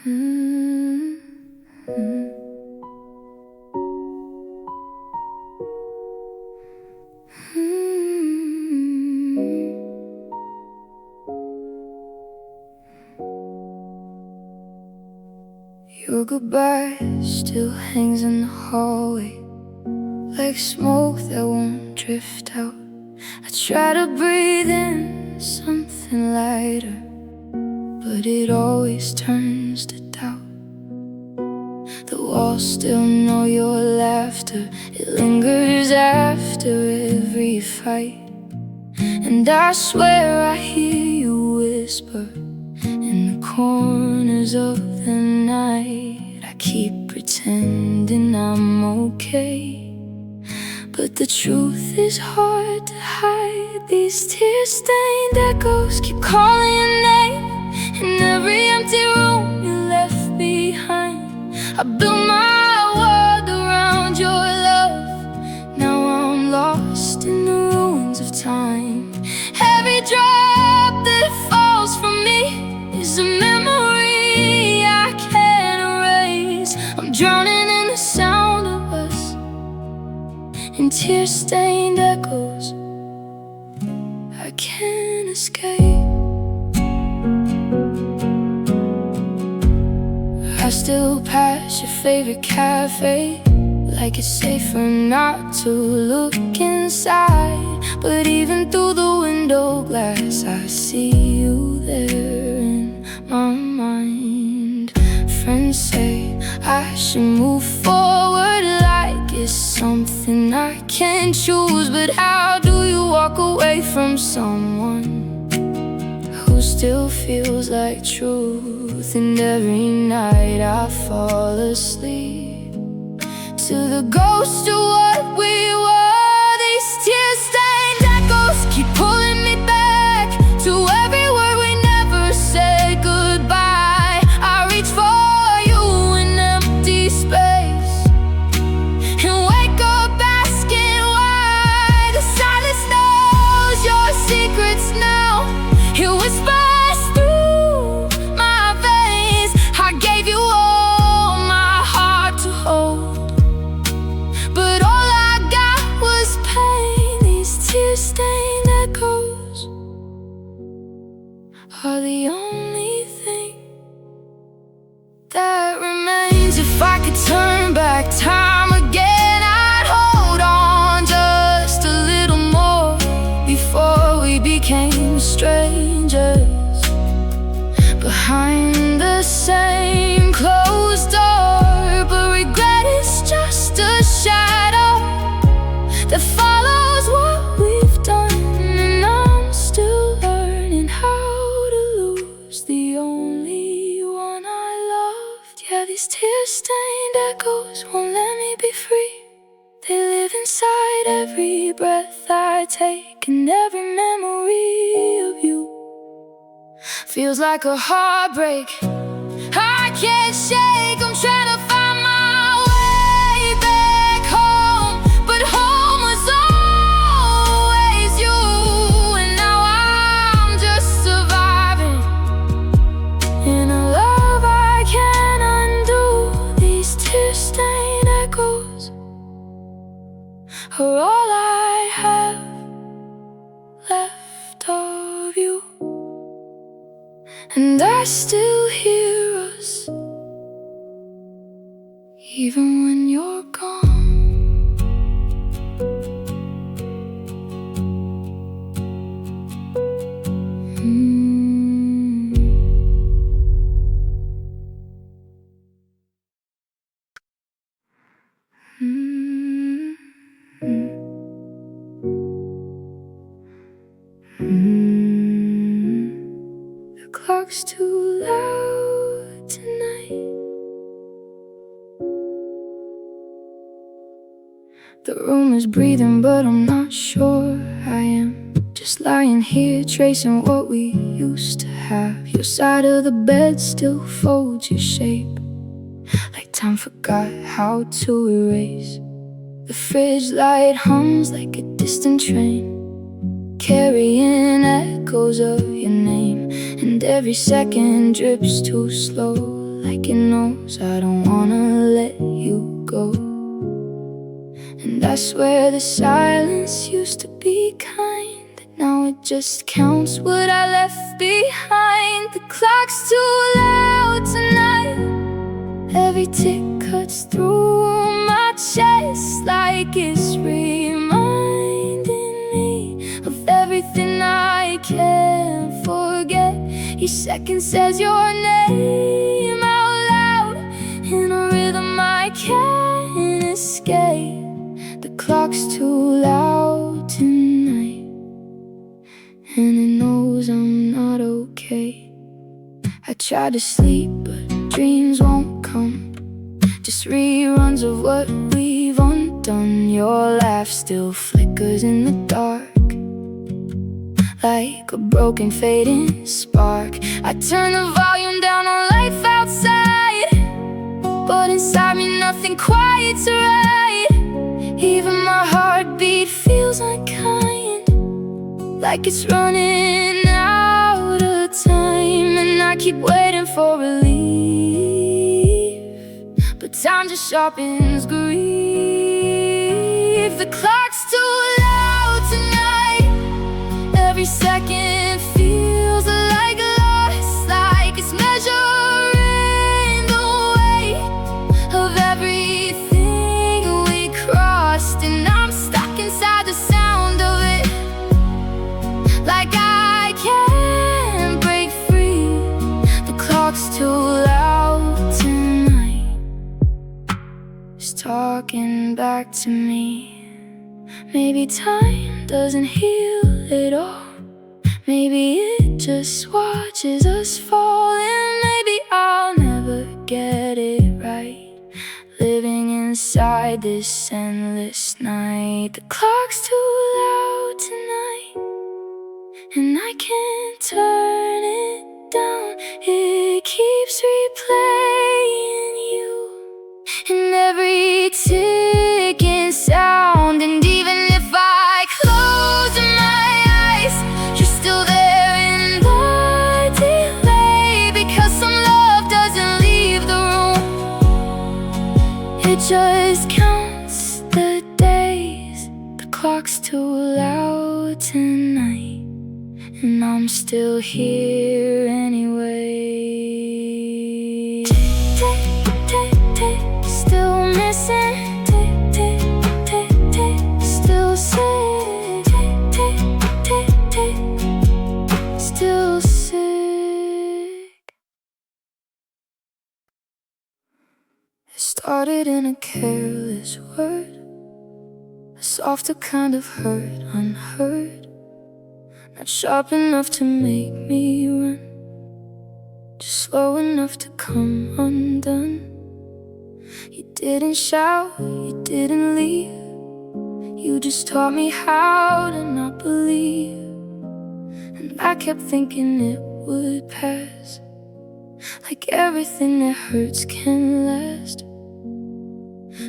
Mm-hmm. Your goodbye still hangs in the hallway, like smoke that won't drift out. I try to breathe in something lighter, but it always turns to doubt. The walls still know your laughter, it lingers after every fight. And I swear I hear you whisper in the corners of the night. I keep pretending I'm okay, but the truth is hard to hide. These tear-stained echoes keep calling your name in every empty room you left behind. I built my world around your love. Now I'm lost in the ruins of time. Every drop that falls from me is a memory I can't erase. I'm drowning in the sound of us, in tear-stained echoes I can't escape. I still pass your favorite cafe, like it's safer not to look inside. But even through the window glass, I see you there in my mind. Friends say I should move forward like it's something I can't choose. But how do you walk away from someone who still feels like truth? And every night I fall asleep to the ghost of what we were. These tear-stained echoes keep pulling me back to every word we never said goodbye. I reach for you in empty space and wake up asking why. The silence knows your secrets now. It whispers through my veins. I gave you all my heart to hold, but all I got was pain. These tear-stained echoes are the only thing that remains. If I could turn back time again, I'd hold on just a little more before we became strangers behind the same closed door. But regret is just a shadow that follows what we've done, and I'm still learning how to lose the only one I loved. Yeah, these tear-stained echoes won't let me be free. They live inside every breath I take, and every memory of you feels like a heartbreak I can't shake. I'm trying to find my way back home, but home was always you. And now I'm just surviving in a love I can't undo. These tear-stained echoes are all I have left of you. And I still hear us, even when you're gone. The clock's too loud tonight. The room is breathing, but I'm not sure I am. Just lying here, tracing what we used to have. Your side of the bed still folds your shape, like time forgot how to erase. The fridge light hums like a distant train, carrying echoes of your name. And every second drips too slow, like it knows I don't wanna let you go. And I swear the silence used to be kind, now it just counts what I left behind. The clock's too loud tonight, every tick cuts through my chest like it's reminding me of everything I can't forget. Each second says your name out loud in a rhythm I can't escape. The clock's too loud tonight, and it knows I'm not okay. I try to sleep, but dreams won't come, just reruns of what we've undone. Your laugh still flickers in the dark, like a broken fading spark. I turn the volume down on life outside, but inside me nothing quite right. Even my heartbeat feels unkind, like it's running out of time. And I keep waiting for relief, but time just sharpens grief. The clock's too loud tonight, every second feels like loss, like it's measuring the weight of everything we crossed. And I'm stuck inside the sound of it, like I can't break free. The clock's too loud tonight, it's talking back to me. Maybe time doesn't heal at all, maybe it just watches us fall. And maybe I'll never get it right, living inside this endless night. The clock's too loud tonight, and I can't turn it down. It keeps replaying you in every ticking sound. And even if I close my eyes, you're still there in the delay, because some love doesn't leave the room, it just counts the days. The clock's too loud tonight, and I'm still here anyway. Tick, tick, tick, still missing. Tick, tick, tick, tick, still sick. Tick, tick, tick, tick, still sick. It started in a careless word, a softer kind of hurt, unheard, not sharp enough to make me run, just slow enough to come undone. You didn't shout, you didn't leave, you just taught me how to not believe. And I kept thinking it would pass, like everything that hurts can last.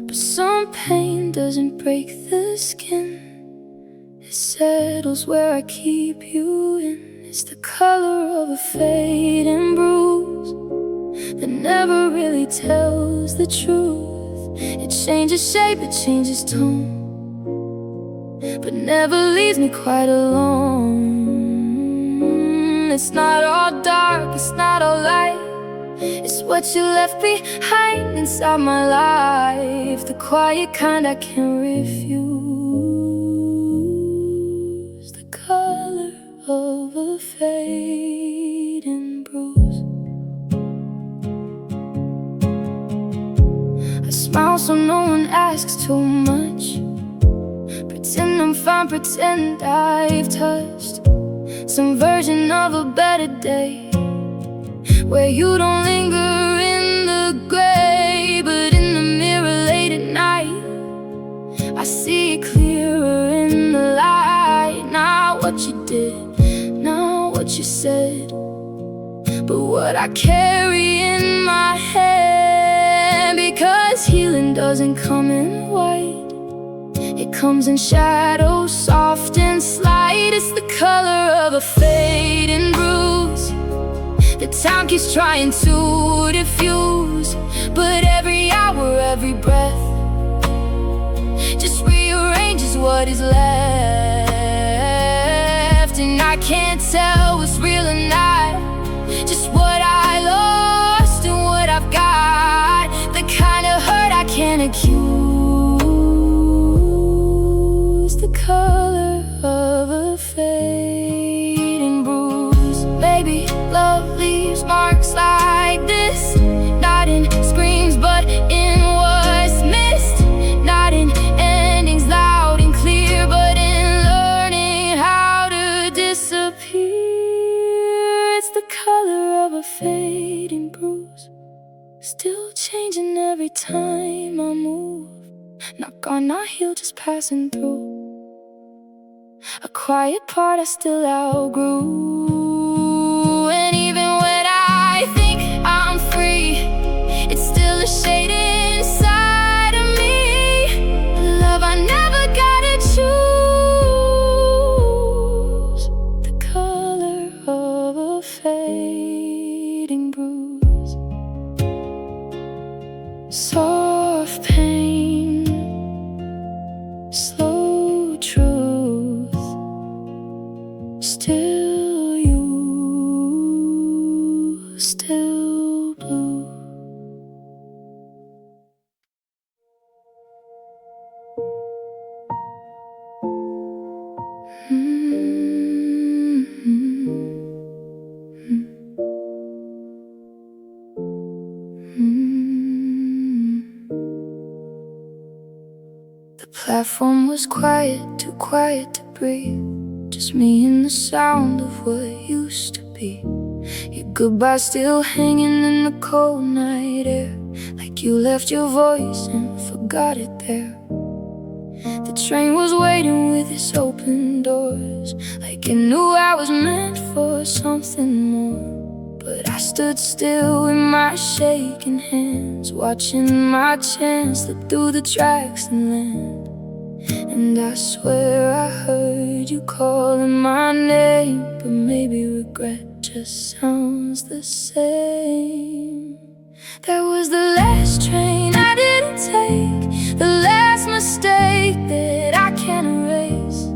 But some pain doesn't break the skin, it settles where I keep you in. It's the color of a fading bruise that never really tells the truth. It changes shape, it changes tone, but never leaves me quite alone. It's not all dark, it's not all light, it's what you left behind inside my life. The quiet kind I can't refuse, the color of a fading bruise. I smile so no one asks too much, pretend I'm fine, pretend I've touched some version of a better day, where you don't linger in the gray. But in the mirror late at night, I see it clearer in the light. Not what you did, not what you said, but what I carry in my head. Because healing doesn't come in white, it comes in shadow, soft and slight. It's the color of a fading bruise The town keeps trying to diffuse, but every hour, every breath just rearranges what is left. And I can't tell what's real or not, just what I lost and what I've got. The kind of hurt I can't accuse. The color of a fading bruise. Maybe love leaves marks like this, not in screams but in what's missed, not in endings loud and clear, but in learning how to disappear. It's the color of a fading bruise, still changing every time I move. Not gone, not healed, just passing through. A quiet part I still outgrew. And even when I think I'm free, it's still a shade inside of me. Love I never gotta choose. The color of a fading bruise. Soft pain, slow truth, still you, still blue. The platform was quiet, too quiet to breathe. Just me and the sound of what used to be. Your goodbye still hanging in the cold night air, like you left your voice and forgot it there. The train was waiting with its open doors, like it knew I was meant for something more. But I stood still with my shaking hands, watching my chance slip through the tracks and land. And I swear I heard you calling my name, but maybe regret just sounds the same. That was the last train I didn't take, the last mistake that I can't erase.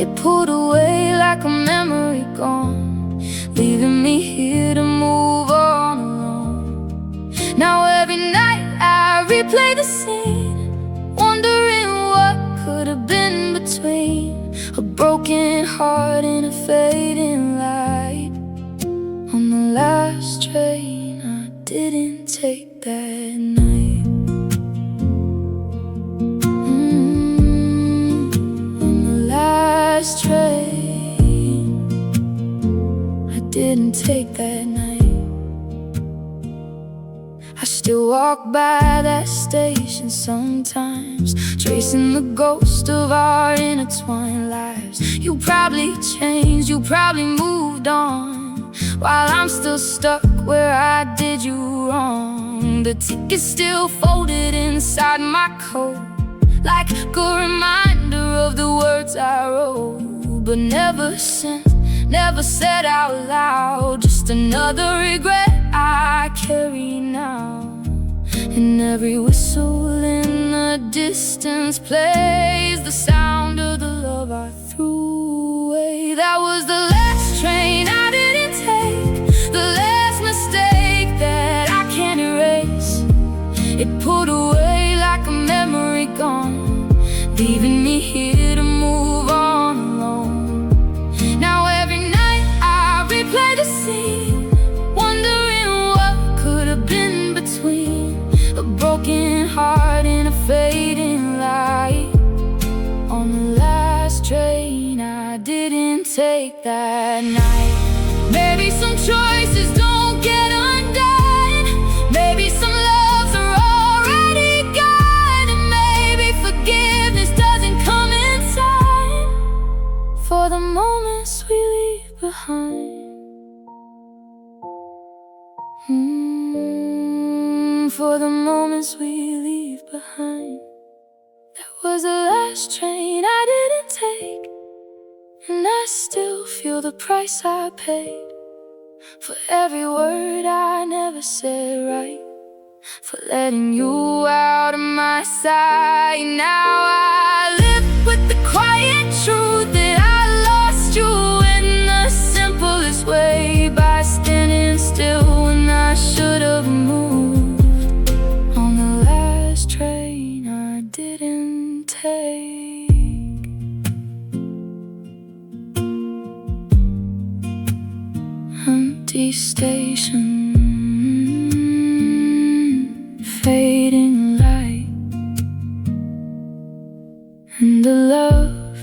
It pulled away like a memory gone, leaving me here to move on alone. Now every night I replay the scene, wondering what could have been between a broken heart and a fading light. On the last train I didn't take that night. On the last train I didn't take that night. I still walk by that station sometimes, tracing the ghost of our intertwined lives. You probably changed, you probably moved on, while I'm still stuck where I did you wrong. The ticket's still folded inside my coat, like a reminder of the words I wrote, but never sent, never said out loud. Just another regret I carry now. And every whistle in the distance plays the sound of the love I threw away. That was the last train I didn't take, the last mistake that I can't erase. It pulled away like a memory gone, leaving me here to move on alone. Now every night I replay the scene, wondering what could have been between a broken heart and a fading light. On the last train I didn't take that night. Maybe some choices don't get undone, maybe some loves are already gone, and maybe forgiveness doesn't come in time for the moments we leave behind. For the moments we leave behind. That was the last train I didn't take, and I still feel the price I paid. for every word I never said right, for letting you out of my sight. Now I live with the quiet truth that I lost you in the simplest way, by standing still when I should have moved on the last train I didn't take. Empty station, fading light, and the love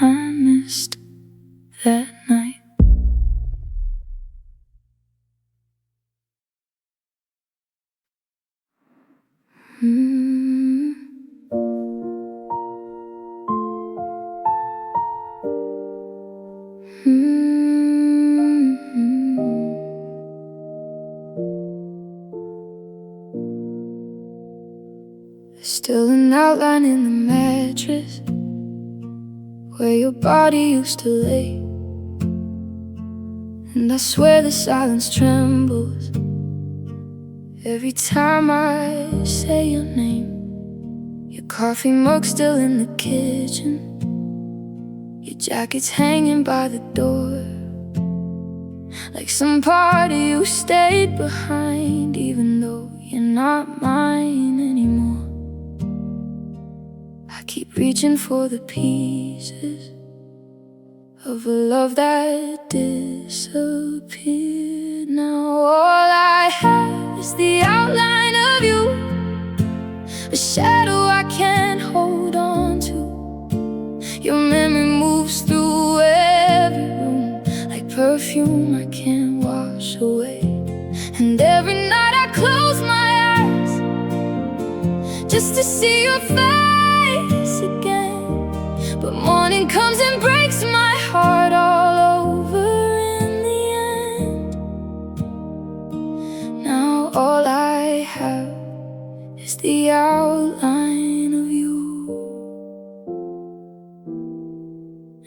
I missed that night. There's still an outline in the mattress where your body used to lay, and I swear the silence trembles every time I say your name. Your coffee mug still in the kitchen, your jacket's hanging by the door, like some part of you stayed behind, even though you're not mine anymore. I keep reaching for the pieces of a love that disappeared. Now all I have is the outline of you, a shadow I can't hold on to. Your memory moves through every room like perfume I can't wash away. And every night I close my eyes just to see your face again, but morning comes and breaks my heart all over in the end. Now all I have is the outline of you,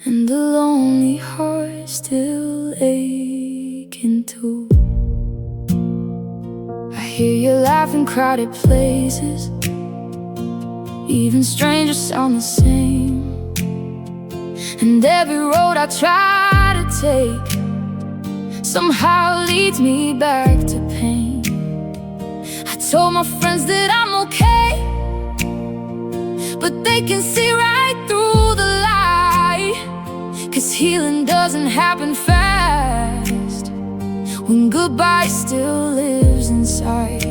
and the lonely heart still aching too. I hear you laugh in crowded places, even strangers sound the same. And every road I try to take somehow leads me back to pain. I told my friends that I'm okay, but they can see right through the lie, 'cause healing doesn't happen fast when goodbye still lives inside.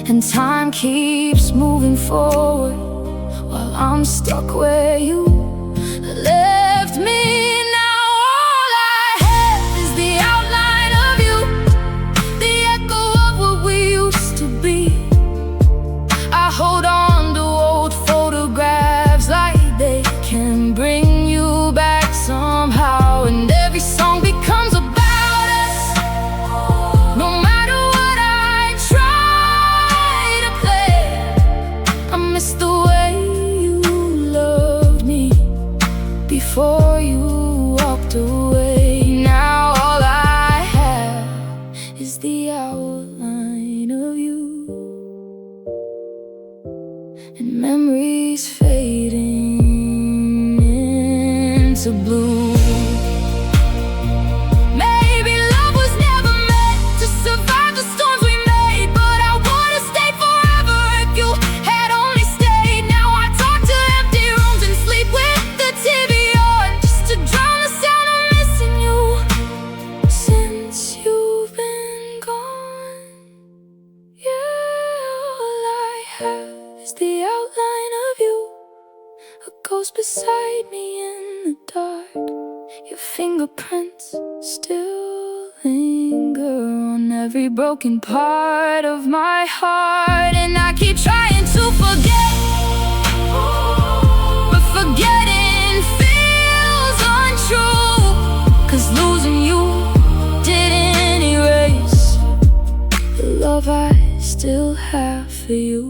And time keeps moving forward while I'm stuck where you left me. Now all I have is the outline of you, the echo of what we used to be. I hold on to old photographs like they can bring you back somehow, and every song becomes about us, no matter what I try to play. I miss the way you loved me before you walked away. Now all I have is the outline of you, and memories fading into blue. Maybe love was never meant to survive the storms we made, but I would've stayed forever if you had only stayed. Now I talk to empty rooms and sleep with the TV on, just to drown the sound of missing you since you've been gone. Yeah, all I have is the outline of you, a ghost beside me in the dark. Your fingerprints still linger on every broken part of my heart, and I keep trying to forget, but forgetting feels untrue, 'cause losing you didn't erase the love I still have for you.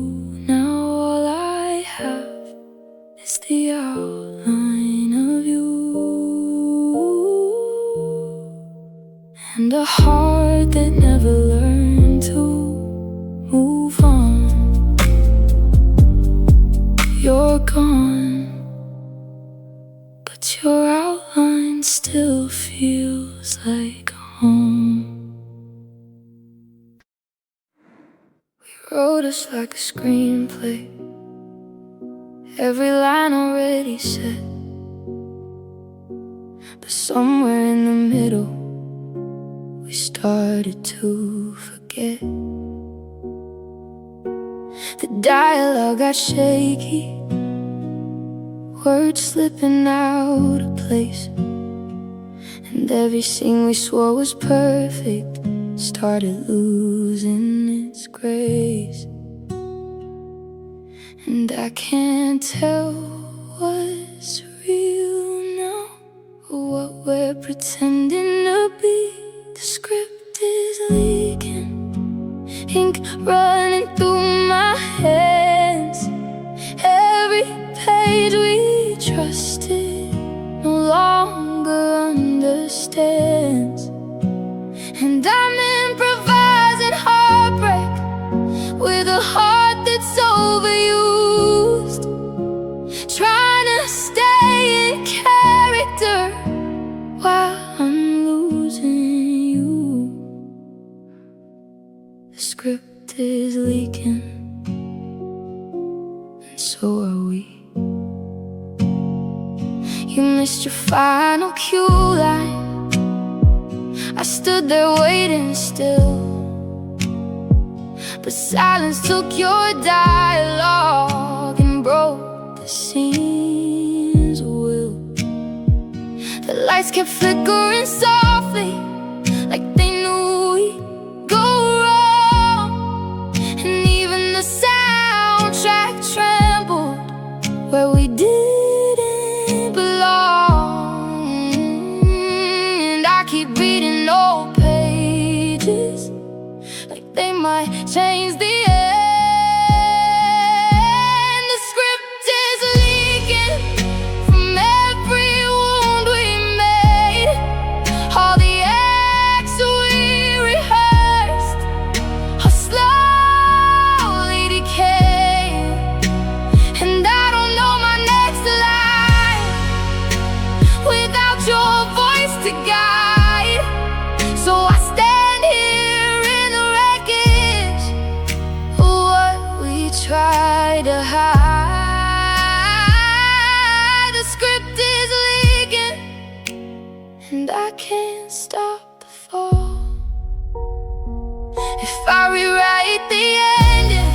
Now all I have is the outline of you. and a heart that never learned to move on. You're gone, but your outline still feels like home. We wrote us like a screenplay, every line already said, but somewhere in the middle we started to forget. The dialogue got shaky, words slipping out of place, and every scene we swore was perfect started losing its grace. And I can't tell what's real now or what we're pretending to be. The script is leaking, ink running through my hands. Every page we trusted no longer understands. And I'm improvising heartbreak with a heart that's overused, trying to stay in character while I'm losing you. The script is leaking, and so are we. You missed your final cue line, I stood there waiting still, but silence took your dialogue and broke the scene's will. The lights kept flickering softly, like they knew we'd go wrong. And even the soundtrack trembled where we didn't belong. And I keep reading old pages like they might change the end. The script is leaking from every wound we made, all the acts we rehearsed are slowly decaying. And I don't know my next line without your voice to guide. So I stand here in the wreckage of what we try to hide. The script is leaking, and I can't stop the fall. If I rewrite the ending,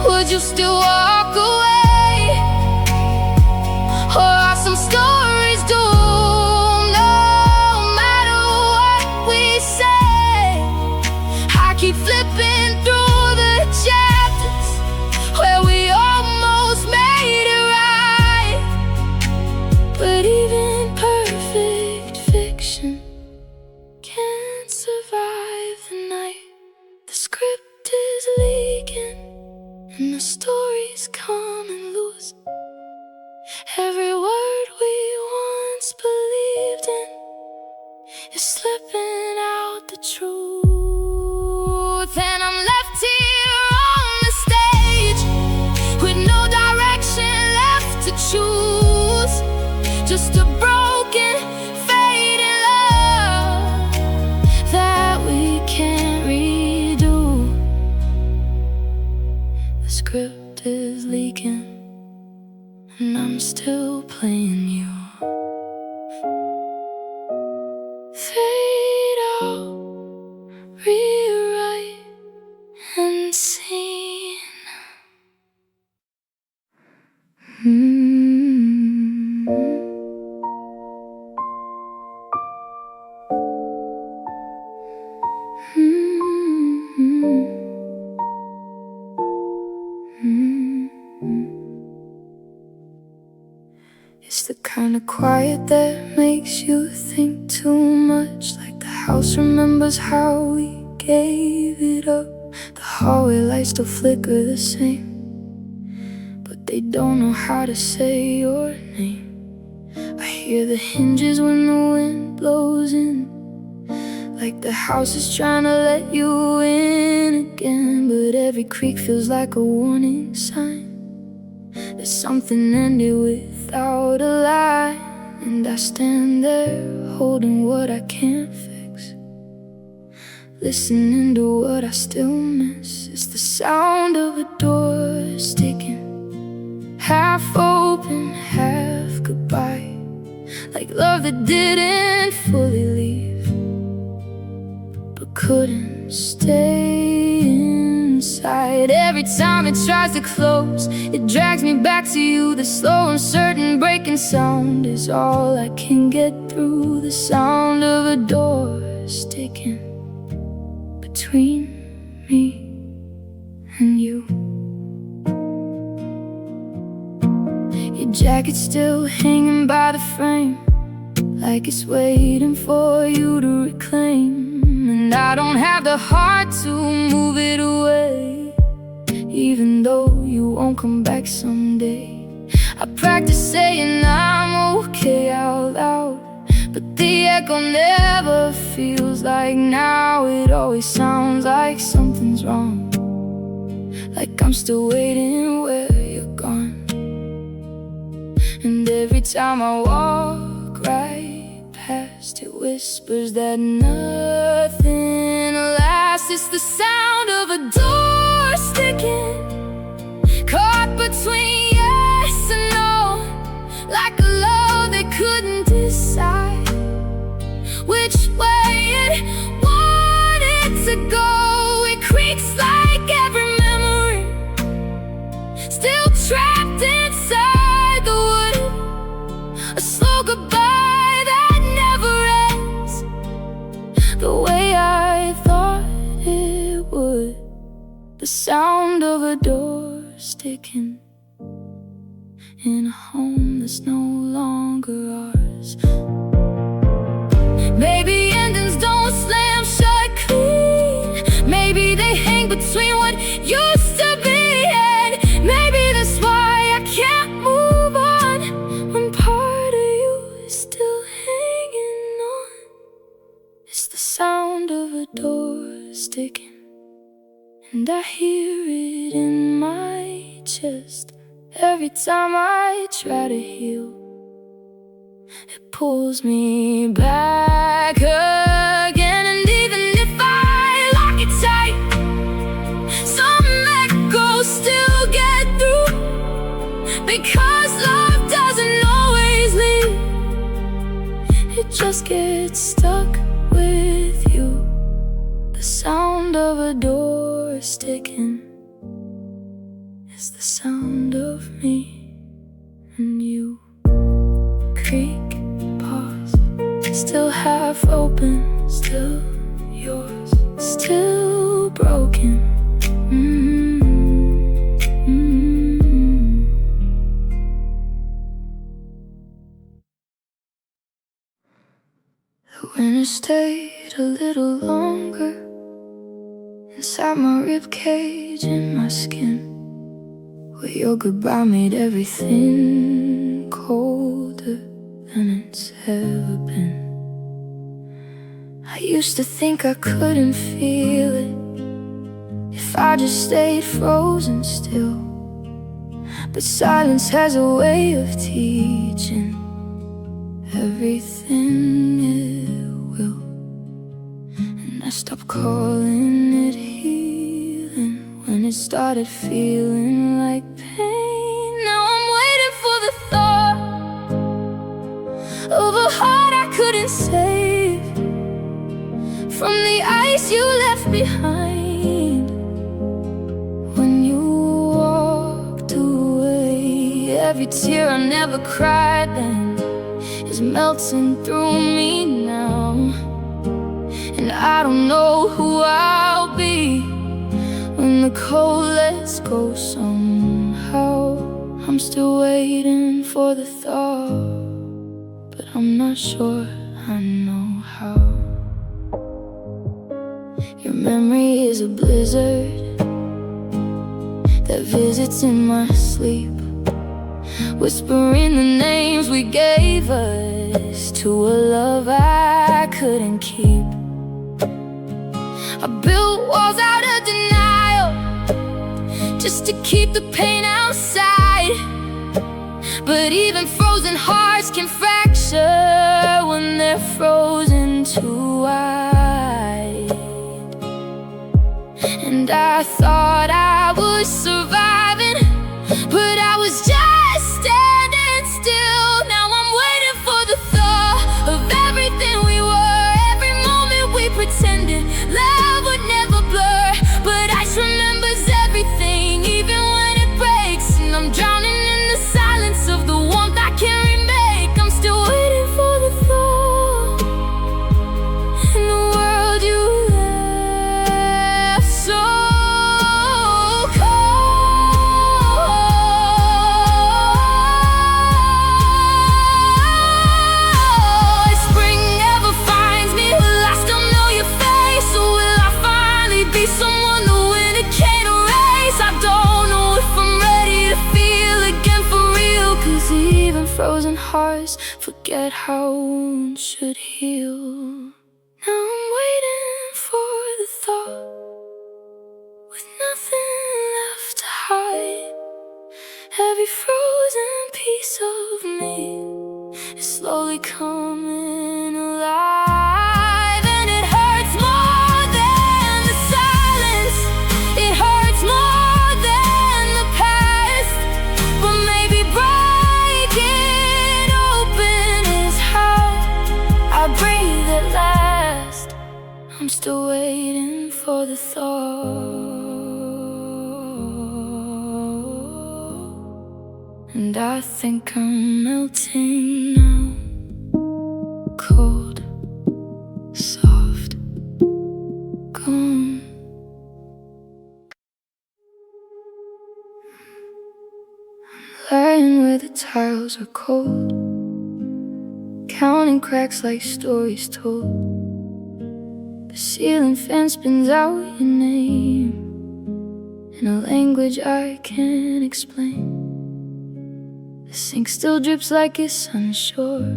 would you still walk away? Or are some stories doomed no matter what we say? I keep flipping through the chapters where we almost made it right. But even perfect fiction can't survive the night. The script is leaking, and the story's coming loose. Every word we once believed in is slipping out the truth. And I'm left here on the stage with no direction left to choose, just a broken, fading love that we can't redo. The script is leaking, and I'm still playing you. Fade out, rewrite, and scene. It's the kind of quiet that makes you think too much, like the house remembers how we gave it up. The hallway lights still flicker the same, but they don't know how to say your name. I hear the hinges when the wind blows in, Like the house is trying to let you in again, but every creak feels like a warning sign. There's something ended without a lie, and I stand there holding what I can't fix, listening to what I still miss. It's the sound of a door sticking, half open, half goodbye, like love that didn't fully leave, but couldn't stay inside. Every time it tries to close, it drags me back to you. The slow, uncertain breaking sound is all I can get through. The sound of a door sticking between me and you. Your jacket's still hanging by the frame, like it's waiting for you to reclaim. And I don't have the heart to move it away, even though you won't come back someday. I practice saying I'm okay out loud, but the echo never feels like now. It always sounds like something's wrong, like I'm still waiting where you're gone. And every time I walk right past, it whispers that nothing lasts. It's the sound of a door sticking, caught between yes and no, like a love that couldn't decide which way it wanted to go. It creaks like every memory still trapped inside the wood, a slow goodbye that never ends the way I thought it would. The sound of a door sticking in a home that's no longer ours. Maybe endings don't slam shut clean, maybe they hang between what used to be, and maybe that's why I can't move on when part of you is still hanging on. It's the sound of a door sticking, and I hear it in my chest. Every time I try to heal, it pulls me back again. And even if I lock it tight, some echoes still get through, because love doesn't always leave, it just gets stuck with you. The sound of a door sticking is the sound of me and you. Creak, pause, still half open, still yours, still broken. The winter stayed a little longer inside my ribcage, in my skin, where your goodbye made everything colder than it's ever been. I used to think I couldn't feel it if I just stayed frozen still, but silence has a way of teaching everything it will. And I stopped calling it healing when it started feeling like pain. Now I'm waiting for the thought of a heart I couldn't save from the ice you left behind when you walked away. Every tear I never cried then is melting through me now, and I don't know who I'll be when the cold lets go somehow. I'm still waiting for the thought, but I'm not sure I know how. Your memory is a blizzard that visits in my sleep, whispering the names we gave us to a love I couldn't keep. I built walls out of denial just to keep the pain outside. But even frozen hearts can fracture when they're frozen too wide. And I thought I was surviving, but I was just standing still. Now I'm waiting for the thaw of everything we were. Every moment we pretended love would never blur, but ice remembers everything, even when it breaks. And I'm drowning in the silence of the warmth I can't remake. I'm still waiting for the thaw in the world you left so cold. If spring never finds me, will I still know your face? Or will I finally be someone the winter can't erase? I don't know if I'm ready to feel again for real, 'cause even frozen hearts forget how wounds should heal. Now I'm waiting for the thaw, with nothing left to hide. Every frozen piece of me is slowly coming alive. And it hurts more than the silence, it hurts more than the past. But maybe breaking open is how I breathe at last. I'm still waiting for the thaw, and I think I'm melting now. Cold, soft, gone. Lying where the tiles are cold, counting cracks like stories told. The ceiling fan spins out your name in a language I can't explain. The sink still drips like it's unsure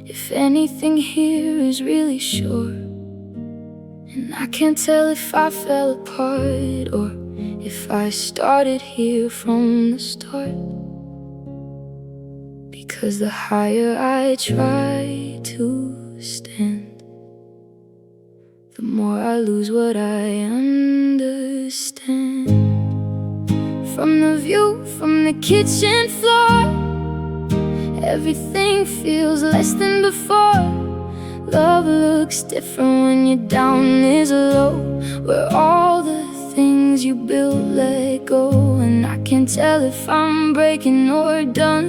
if anything here is really sure. And I can't tell if I fell apart or if I started here from the start. Because the higher I try to stand, the more I lose what I understand. From the view from the kitchen floor, everything feels less than before. Love looks different when you're down is low, where all the things you built let go. And I can't tell if I'm breaking or done,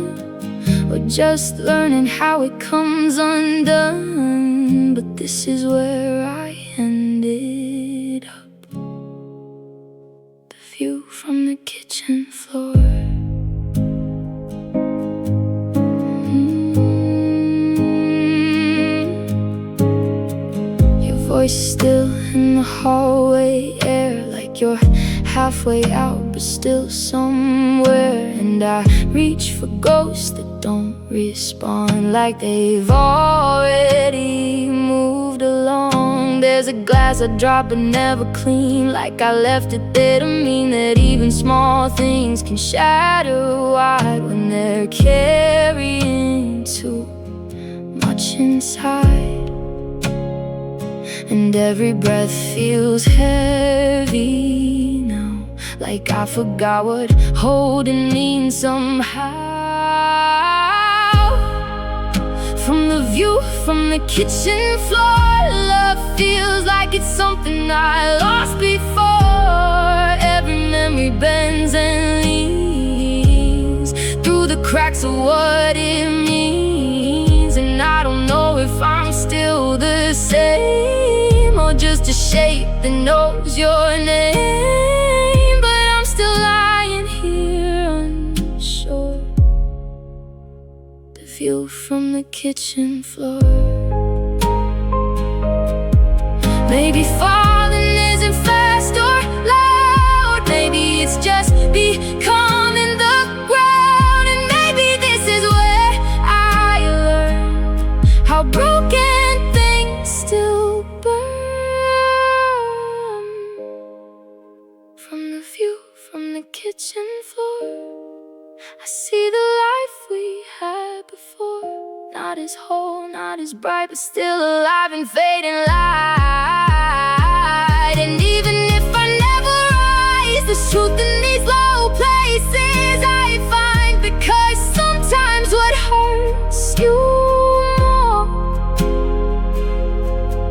or just learning how it comes undone. But this is where I ended up, the view from the kitchen floor. Your voice still in the hallway air, like you're halfway out but still somewhere. And I reach for ghosts that don't respond, like they've already moved along. There's a glass I drop but never clean, like I left it there to mean that even small things can shatter wide when they're carrying too much inside. And every breath feels heavy now, like I forgot what holding means somehow. From the view from the kitchen floor, love feels like it's something I lost before. Every memory bends and leans through the cracks of what it means. And I don't know if I'm still the same, or just a shape that knows your name. But I'm still lying here unsure, the view from the kitchen floor. Maybe falling isn't fast or loud, maybe it's just becoming the ground. And maybe this is where I learn how broken things still burn. is whole, not as bright, but still alive in fading light. And even if I never rise, there's truth in these low places I find, because sometimes what hurts you more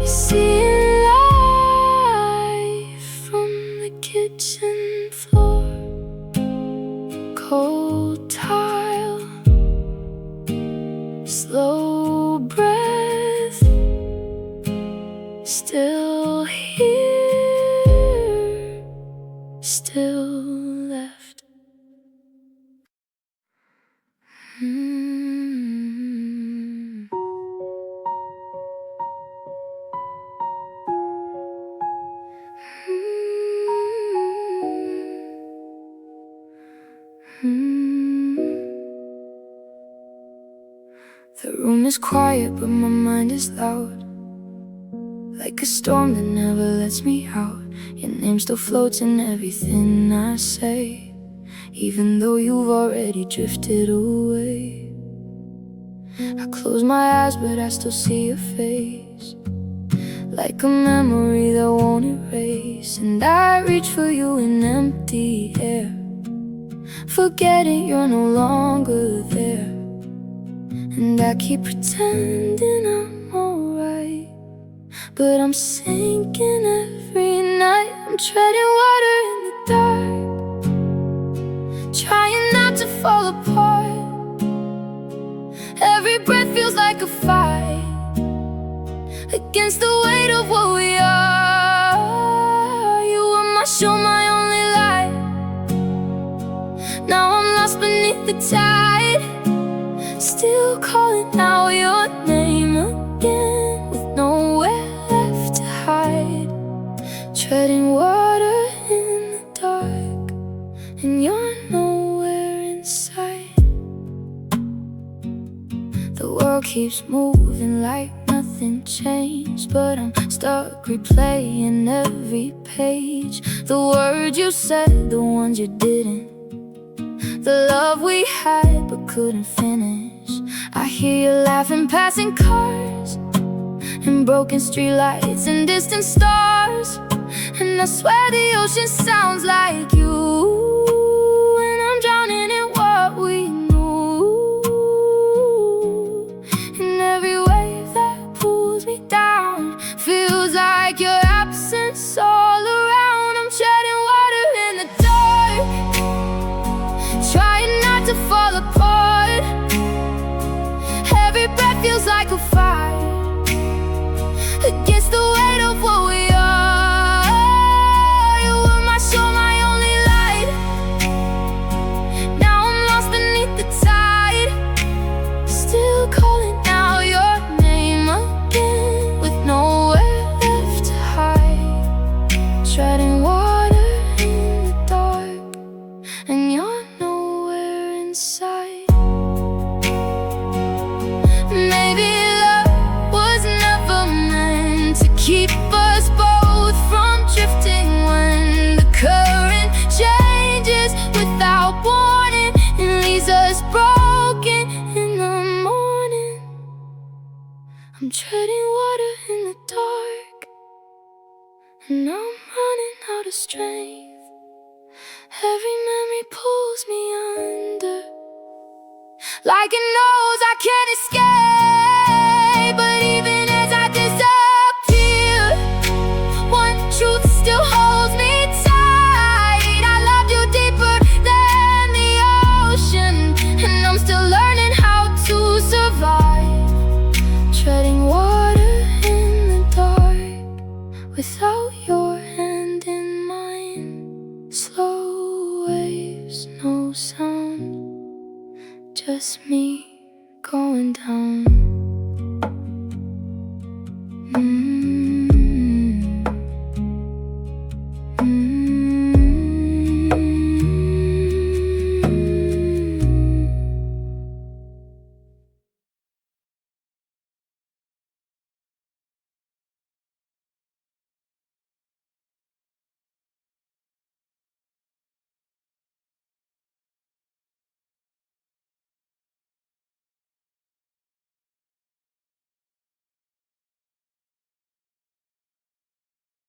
is seeing life from the kitchen floor. Cold tile, slow breath, still here, still left. The room is quiet, but my mind is loud, like a storm that never lets me out. Your name still floats in everything I say, even though you've already drifted away. I close my eyes, but I still see your face, like a memory that won't erase. And I reach for you in empty air, forgetting you're no longer there. And I keep pretending I'm alright, but I'm sinking every night. I'm treading water in the dark, trying not to fall apart. Every breath feels like a fight against the weight of what we are. You were my show, my only light. Now I'm lost beneath the tide, still calling out your name again, with nowhere left to hide. Treading water in the dark, and you're nowhere in sight. The world keeps moving like nothing changed, but I'm stuck replaying every page. The words you said, the ones you didn't, the love we had but couldn't finish. I hear you laughing, passing cars, and broken streetlights and distant stars. And I swear the ocean sounds like you, and I'm drowning in what we knew. And every wave that pulls me down feels like your absence all around. I'm treading water in the dark, trying not to fall apart. Every breath feels like a fire against the weight of what we are. You were my show, my only light. Now I'm lost beneath the tide, still calling out your name again, with nowhere left to hide. Treading water in the dark, and you're nowhere in sight. Maybe love was never meant to keep us both from drifting. When the current changes without warning and leaves us broken in the morning. I'm treading water in the dark, and I'm running out of strength. Every memory pulls me under, like it knows I can't escape. But even as I disappear, one truth still holds me tight. I loved you deeper than the ocean, and I'm still learning how to survive. Treading water in the dark, without your hand in mine. Slow waves, no sound, just me